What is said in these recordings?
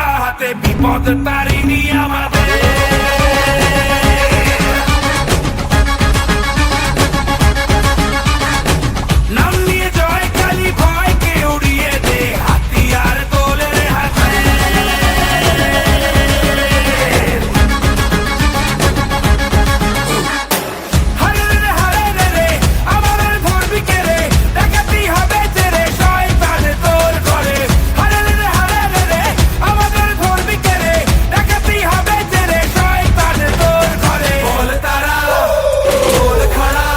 খোদা হাতে বিপদ তারিনি আমাদের। নাম নিয়ে জয় কালী ভয়কে উড়িয়ে দে, হাতিয়ার তোলে রে হাতে। হারে রে হারে রে রে আমাদের ধরবি কে রে, ডাকাতি হবে তেরে শয়তান তোর ঘরে। হারে রে হারে রে রে আমাদের ধরবি কে রে, ডাকাতি হবে তেরে শয়তান তোর ঘরে। বল তারা বল খড়া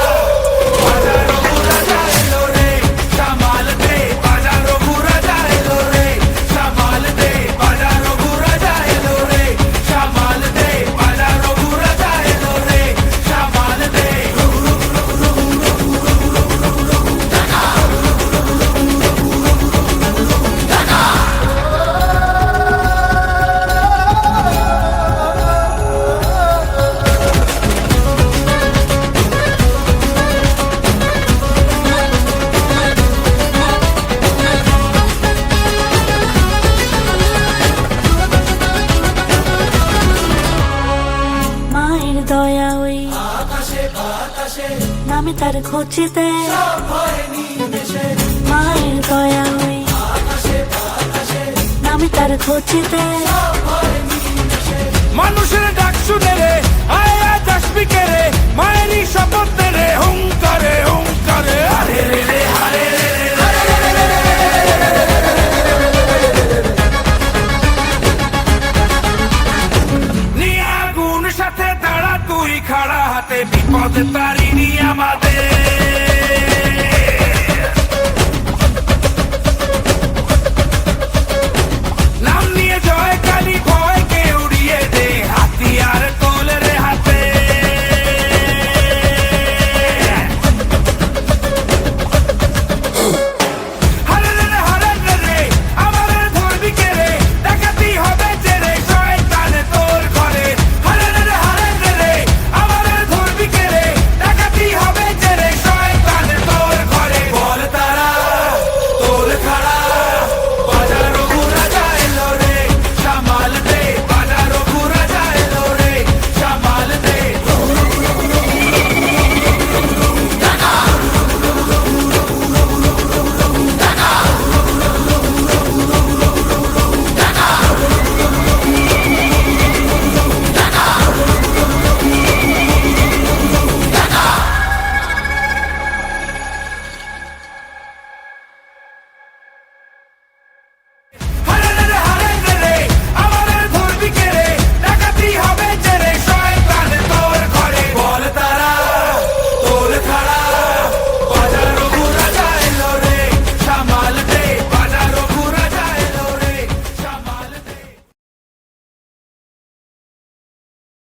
বাজারো বুড়া যাইলো রে, সামাল দে বাজারো বুড়া যাইলো রে, সামাল দে বাজারো বুড়া যাইলো রে, সামাল দে বাজারো বুড়া যাইলো রে, সামাল দে। মায়ের দয়া ওই নামে তার খোঁজেতে, মায়ের দয়া ওই নামে তার খোঁজেতে। মানুষের ডাক শুনে রে আয় আজ আসবি কে রে, মায়েরই শপথ রে হুঙ্কারে হুঙ্কারে। হারে রে রে হারে রে